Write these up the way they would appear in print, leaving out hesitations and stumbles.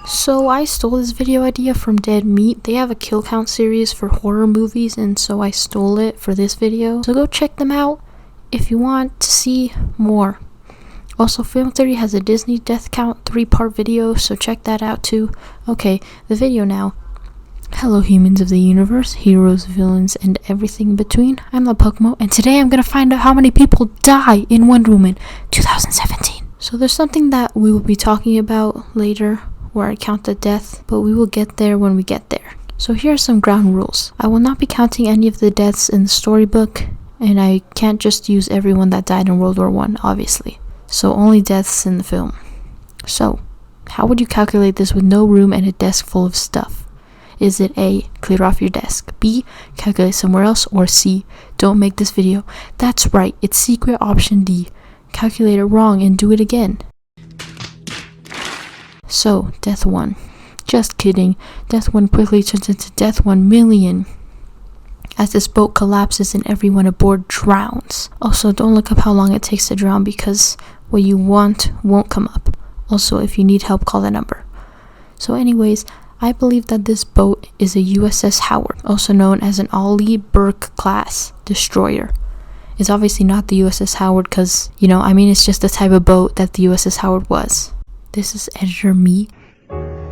So I stole this video idea from Dead Meat. They have a kill count series for horror movies, and so I stole it for this video. So go check them out if you want to see more. Also, Film Theory has a Disney death count 3-part video, so check that out too. Okay, the video now. Hello humans of the universe, heroes, villains, and everything in between. I'm the Pokemo, and today I'm gonna find out how many people die in Wonder Woman 2017. So there's something that we will be talking about later, where I count the death, but we will get there when we get there. So here are some ground rules. I will not be counting any of the deaths in the storybook, and I can't just use everyone that died in World War I, obviously. So only deaths in the film. So, how would you calculate this with no room and a desk full of stuff? Is it A, clear off your desk, B, calculate somewhere else, or C, don't make this video? That's right, it's secret option D. Calculate it wrong and do it again. So, death 1. Just kidding. Death 1 quickly turns into death 1,000,000. As this boat collapses and everyone aboard drowns. Also, don't look up how long it takes to drown because what you want won't come up. Also, if you need help, call the number. So anyways, I believe that this boat is a USS Howard, also known as an Ollie Burke class destroyer. It's obviously not the USS Howard because, it's just the type of boat that the USS Howard was. This is Editor Me.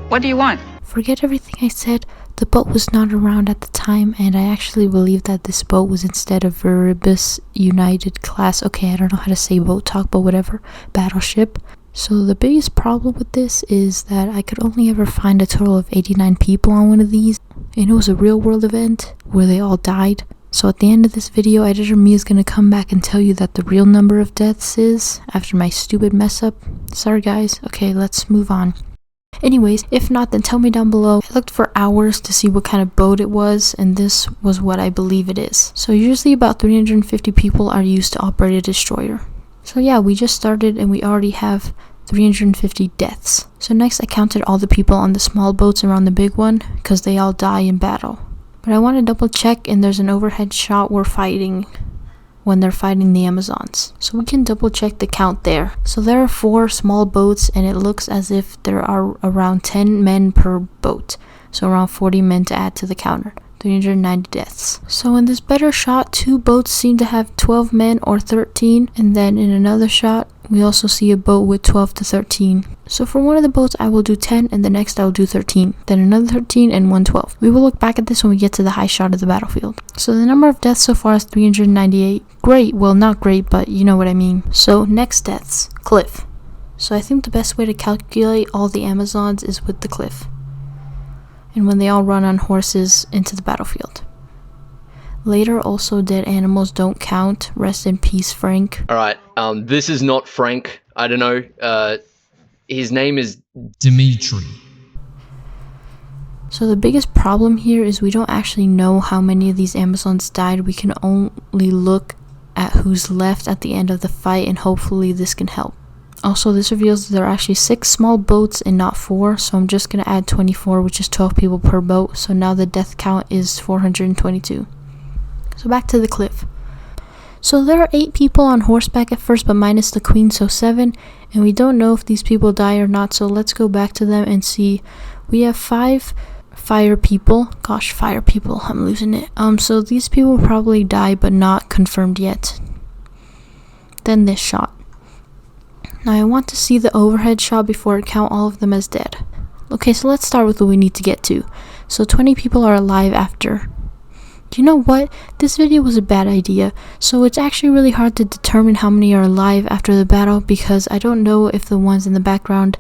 What do you want? Forget everything I said. The boat was not around at the time, and I actually believe that this boat was instead of Veribus United class. Okay, I don't know how to say boat talk, but whatever. Battleship. So the biggest problem with this is that I could only ever find a total of 89 people on one of these, and it was a real world event where they all died. So at the end of this video, Editor Me is going to come back and tell you that the real number of deaths is, after my stupid mess up. Sorry guys. Okay, let's move on. Anyways, if not, then tell me down below. I looked for hours to see what kind of boat it was, and this was what I believe it is. So usually about 350 people are used to operate a destroyer. So yeah, we just started and we already have 350 deaths. So next I counted all the people on the small boats around the big one, because they all die in battle. But I want to double check, and there's an overhead shot when they're fighting the Amazons. So we can double check the count there. So there are 4 small boats, and it looks as if there are around 10 men per boat. So around 40 men to add to the counter. 390 deaths. So in this better shot, 2 boats seem to have 12 men or 13, and then in another shot, we also see a boat with 12 to 13. So for one of the boats, I will do 10, and the next I will do 13. Then another 13 and 112. We will look back at this when we get to the high shot of the battlefield. So the number of deaths so far is 398. Great, well not great, but you know what I mean. So next deaths, cliff. So I think the best way to calculate all the Amazons is with the cliff. And when they all run on horses into the battlefield. Later, also dead animals don't count. Rest in peace, Frank. Alright, this is not Frank. I don't know. His name is Dimitri. So the biggest problem here is we don't actually know how many of these Amazons died. We can only look at who's left at the end of the fight, and hopefully this can help. Also, this reveals that there are actually 6 small boats and not 4, so I'm just going to add 24, which is 12 people per boat. So now the death count is 422. So back to the cliff. So there are 8 people on horseback at first, but minus the queen, so 7. And we don't know if these people die or not, so let's go back to them and see. We have 5 fire people. Gosh, fire people, I'm losing it. So these people probably die, but not confirmed yet. Then this shot. Now I want to see the overhead shot before I count all of them as dead. Okay, so let's start with what we need to get to. So 20 people are alive after. You know what? This video was a bad idea. So it's actually really hard to determine how many are alive after the battle, because I don't know if the ones in the background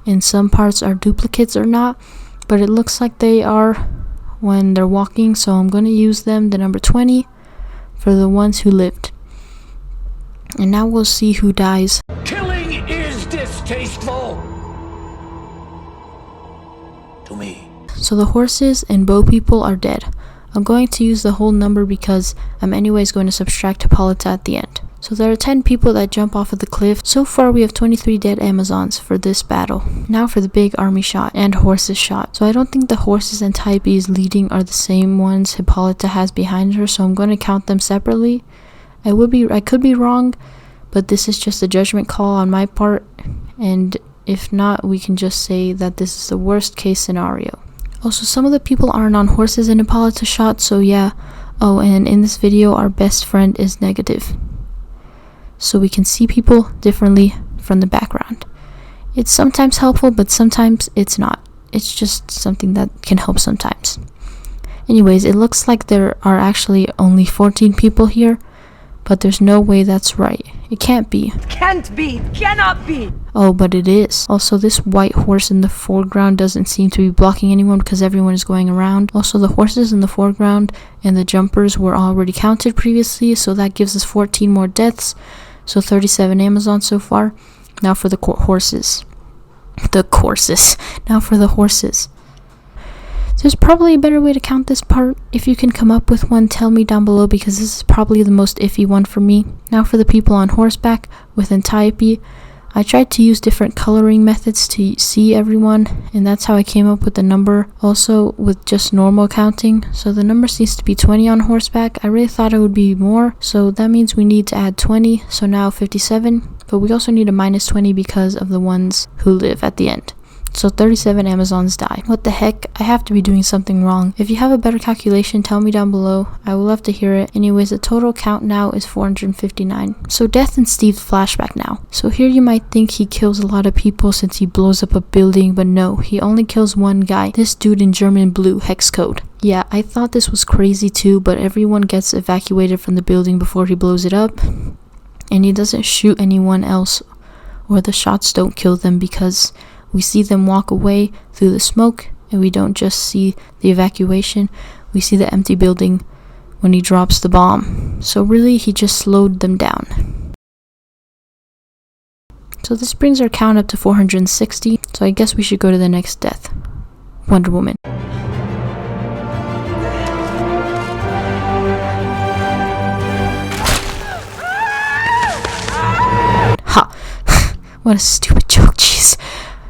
in some parts are duplicates or not. But it looks like they are when they're walking, so I'm going to use them, the number 20, for the ones who lived. And now we'll see who dies. Killing is distasteful to me. So the horses and bow people are dead. I'm going to use the whole number because I'm anyways going to subtract Hippolyta at the end. So there are 10 people that jump off of the cliff. So far we have 23 dead Amazons for this battle. Now for the big army shot and horses shot. So I don't think the horses and Typees leading are the same ones Hippolyta has behind her, so I'm going to count them separately. I could be wrong, but this is just a judgment call on my part, and If not, we can just say that this is the worst case scenario. Also, some of the people aren't on horses in Hippolyta shot, so yeah. Oh, and in this video, our best friend is negative. So we can see people differently from the background. It's sometimes helpful, but sometimes it's not. It's just something that can help sometimes. Anyways, it looks like there are actually only 14 people here, but there's no way that's right. It can't be. Can't be, cannot be. Oh, but it is. Also, this white horse in the foreground doesn't seem to be blocking anyone because everyone is going around. Also, the horses in the foreground and the jumpers were already counted previously, so that gives us 14 more deaths. So 37 Amazons so far. Now for the horses. Now for the horses. There's probably a better way to count this part. If you can come up with one, tell me down below, because this is probably the most iffy one for me. Now for the people on horseback with Antiope. I tried to use different coloring methods to see everyone, and that's how I came up with the number. Also with just normal counting, so the number seems to be 20 on horseback. I really thought it would be more, so that means we need to add 20, so now 57. But we also need a minus 20 because of the ones who live at the end. So 37 Amazons die. What the heck? I have to be doing something wrong. If you have a better calculation, tell me down below. I would love to hear it. Anyways, the total count now is 459. So Death and Steve's flashback now. So here you might think he kills a lot of people since he blows up a building, but no, he only kills one guy. This dude in German blue hex code. Yeah, I thought this was crazy too, but everyone gets evacuated from the building before he blows it up. And he doesn't shoot anyone else, or the shots don't kill them, because we see them walk away through the smoke, and we don't just see the evacuation, we see the empty building when he drops the bomb. So really, he just slowed them down. So this brings our count up to 460, so I guess we should go to the next death. Wonder Woman. Ha! What a stupid joke, jeez.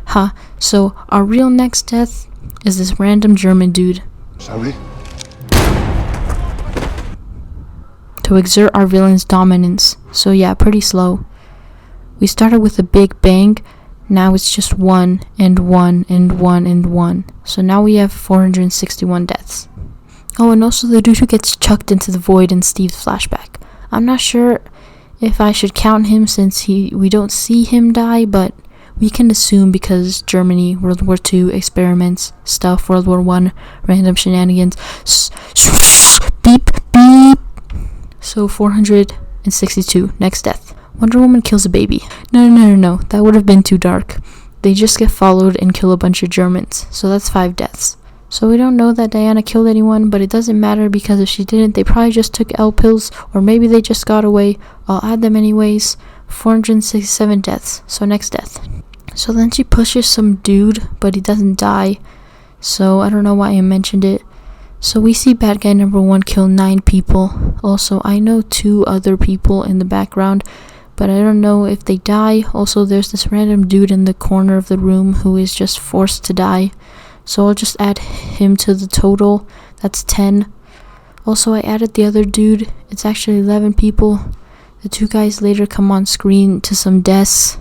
Ha, so our real next death is this random German dude. Sorry? To exert our villain's dominance. So yeah, pretty slow. We started with a big bang, now it's just 1 and 1 and 1 and 1. So now we have 461 deaths. Oh, and also the dude who gets chucked into the void in Steve's flashback. I'm not sure if I should count him since we don't see him die, but we can assume because Germany, World War II, experiments, stuff, World War I, random shenanigans, beep, beep. So 462, next death. Wonder Woman kills a baby. No, that would have been too dark. They just get followed and kill a bunch of Germans, so that's 5 deaths. So we don't know that Diana killed anyone, but it doesn't matter because if she didn't, they probably just took L pills, or maybe they just got away. I'll add them anyways. 467 deaths, so next death. So then she pushes some dude, but he doesn't die, so I don't know why I mentioned it. So we see bad guy number 1 kill 9 people. Also, I know 2 other people in the background, but I don't know if they die. Also, there's this random dude in the corner of the room who is just forced to die, so I'll just add him to the total. That's 10. Also, I added the other dude. It's actually 11 people. The 2 guys later come on screen to some deaths.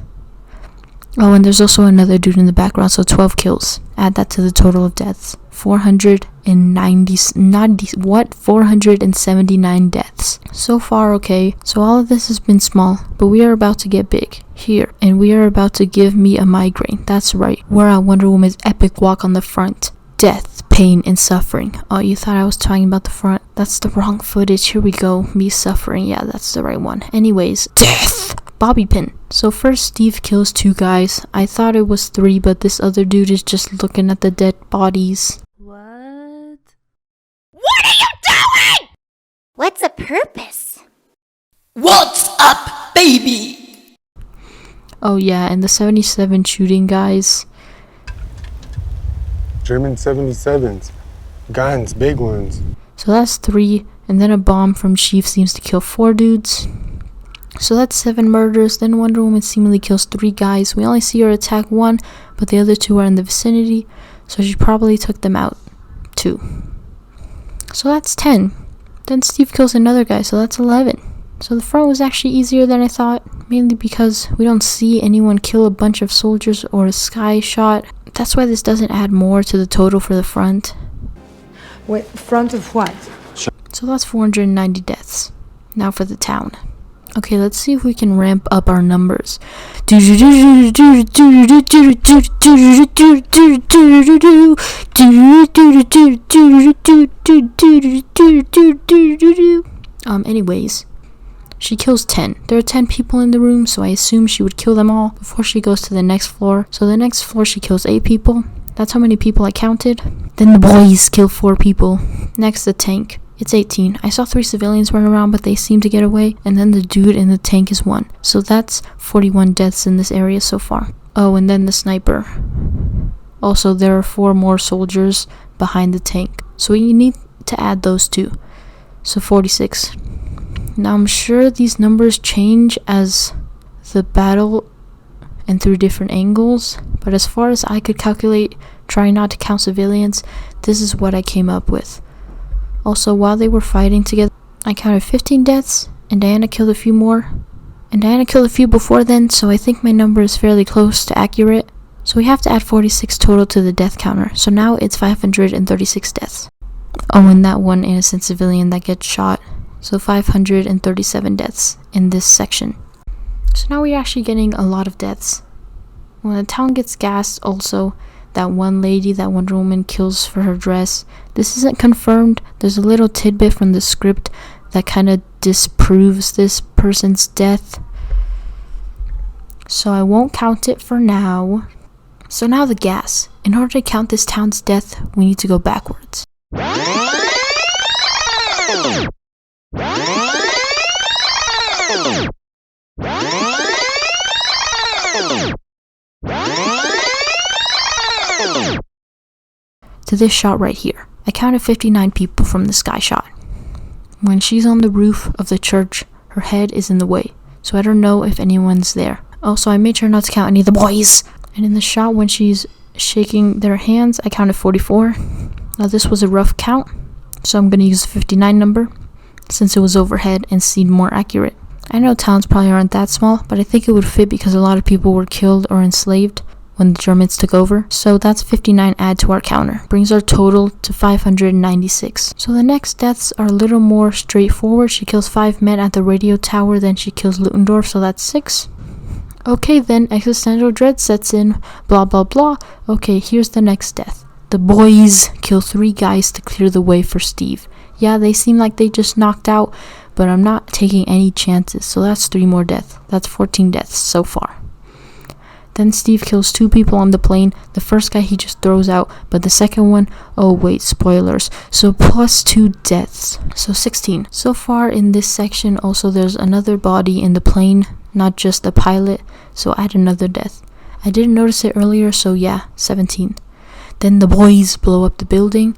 Oh, and there's also another dude in the background, so 12 kills. Add that to the total of deaths. 479 deaths. So far, okay. So all of this has been small, but we are about to get big. Here. And we are about to give me a migraine. That's right. We're at Wonder Woman's epic walk on the front. Death, pain, and suffering. Oh, you thought I was talking about the front? That's the wrong footage. Here we go. Me suffering. Yeah, that's the right one. Anyways, death! Bobby pin. So first Steve kills 2 guys. I thought it was 3, but this other dude is just looking at the dead bodies. What? What are you doing? What's the purpose? What's up, baby? Oh yeah, and the 77 shooting guys. German 77s. Guns, big ones. So that's 3, and then a bomb from Chief seems to kill 4 dudes. So that's 7 murders. Then Wonder Woman seemingly kills 3 guys. We only see her attack 1, but the other 2 are in the vicinity, so she probably took them out too. So that's 10. Then Steve kills another guy, so that's 11. So the front was actually easier than I thought, mainly because we don't see anyone kill a bunch of soldiers or a sky shot. That's why this doesn't add more to the total for the front. Wait, front of what? So that's 490 deaths. Now for the town. Okay, let's see if we can ramp up our numbers. Anyways, she kills 10. There are 10 people in the room, so I assume she would kill them all before she goes to the next floor. So the next floor she kills 8 people. That's how many people I counted. Then the boys kill 4 people. Next, the tank. It's 18. I saw 3 civilians run around, but they seem to get away. And then the dude in the tank is 1. So that's 41 deaths in this area so far. Oh, and then the sniper. Also, there are 4 more soldiers behind the tank. So we need to add those 2. So 46. Now I'm sure these numbers change as the battle and through different angles. But as far as I could calculate, trying not to count civilians, this is what I came up with. Also, while they were fighting together, I counted 15 deaths, and Diana killed a few more. And Diana killed a few before then, so I think my number is fairly close to accurate. So we have to add 46 total to the death counter. So now it's 536 deaths. Oh, and that one innocent civilian that gets shot. So 537 deaths in this section. So now we're actually getting a lot of deaths. When the town gets gassed, also, that one lady that Wonder Woman kills for her dress. This isn't confirmed. There's a little tidbit from the script that kind of disproves this person's death. So I won't count it for now. So now the gas. In order to count this town's death, we need to go backwards. To this shot right here. I counted 59 people from the sky shot. When she's on the roof of the church, her head is in the way, so I don't know if anyone's there. Also, I made sure not to count any of the boys. And in the shot when she's shaking their hands, I counted 44. Now this was a rough count, so I'm going to use the 59 number, since it was overhead and seemed more accurate. I know towns probably aren't that small, but I think it would fit because a lot of people were killed or enslaved when the Germans took over. So that's 59 add to our counter. Brings our total to 596. So the next deaths are a little more straightforward. She kills 5 men at the radio tower, then she kills Ludendorff, so that's 6. Okay, then existential dread sets in, blah blah blah. Okay, here's the next death. The boys kill 3 guys to clear the way for Steve. Yeah, they seem like they just knocked out, but I'm not taking any chances, so that's 3 more deaths. That's 14 deaths so far. Then Steve kills 2 people on the plane. The first guy he just throws out, but the second one, oh wait, spoilers. So plus 2 deaths, so 16. So far in this section, also there's another body in the plane, not just the pilot, so add another death. I didn't notice it earlier, so yeah, 17. Then the boys blow up the building,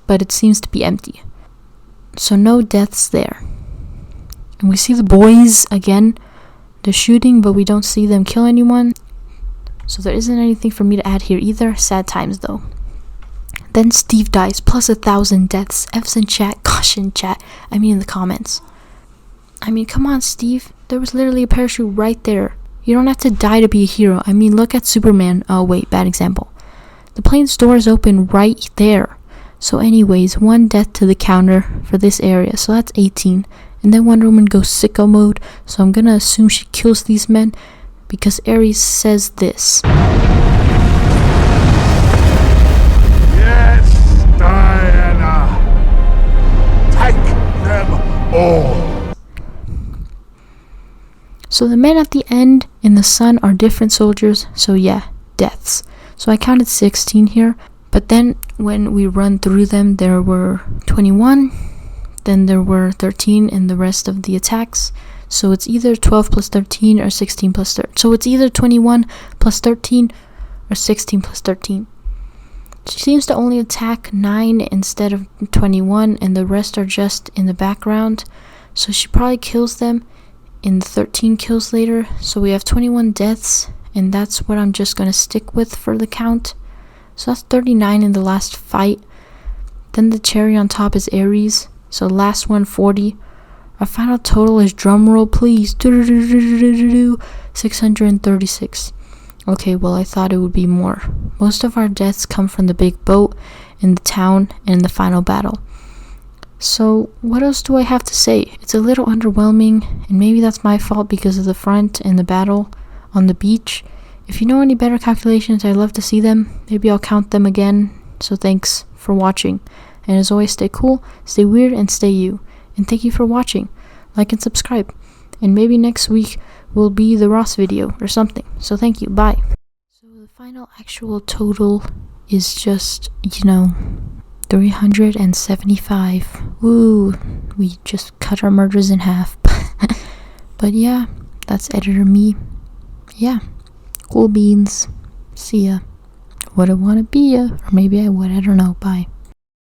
but it seems to be empty. So no deaths there. And we see the boys again. They're shooting, but we don't see them kill anyone. So there isn't anything for me to add here either. Sad times though. Then Steve dies, plus 1,000 deaths. F's in chat, gosh in chat. I mean in the comments. I mean, come on Steve. There was literally a parachute right there. You don't have to die to be a hero. I mean, look at Superman. Oh wait, bad example. The plane's door is open right there. So anyways, 1 death to the counter for this area. So that's 18. And then Wonder Woman goes sicko mode. So I'm gonna assume she kills these men, because Ares says this. Yes, Diana. Take them all. So the men at the end in the sun are different soldiers, so yeah, deaths. So I counted 16 here, but then when we run through them, there were 21, then there were 13 in the rest of the attacks. So it's either 12 plus 13 or 16 plus 13. So it's either 21 plus 13 or 16 plus 13. She seems to only attack 9 instead of 21, and the rest are just in the background. So she probably kills them in the 13 kills later. So we have 21 deaths, and that's what I'm just going to stick with for the count. So that's 39 in the last fight. Then the cherry on top is Ares. So last one, 40. Our final total is, drumroll please, 636. Okay, well, I thought it would be more. Most of our deaths come from the big boat, in the town, and in the final battle. So, what else do I have to say? It's a little underwhelming, and maybe that's my fault because of the front and the battle on the beach. If you know any better calculations, I'd love to see them. Maybe I'll count them again. So thanks for watching. And as always, stay cool, stay weird, and stay you. And thank you for watching. Like and subscribe. And maybe next week will be the Ross video or something. So thank you. Bye. So the final actual total is just, 375. Woo. We just cut our murders in half. But yeah, that's editor me. Yeah. Cool beans. See ya. Would I wanna be ya? Or maybe I would. I don't know. Bye.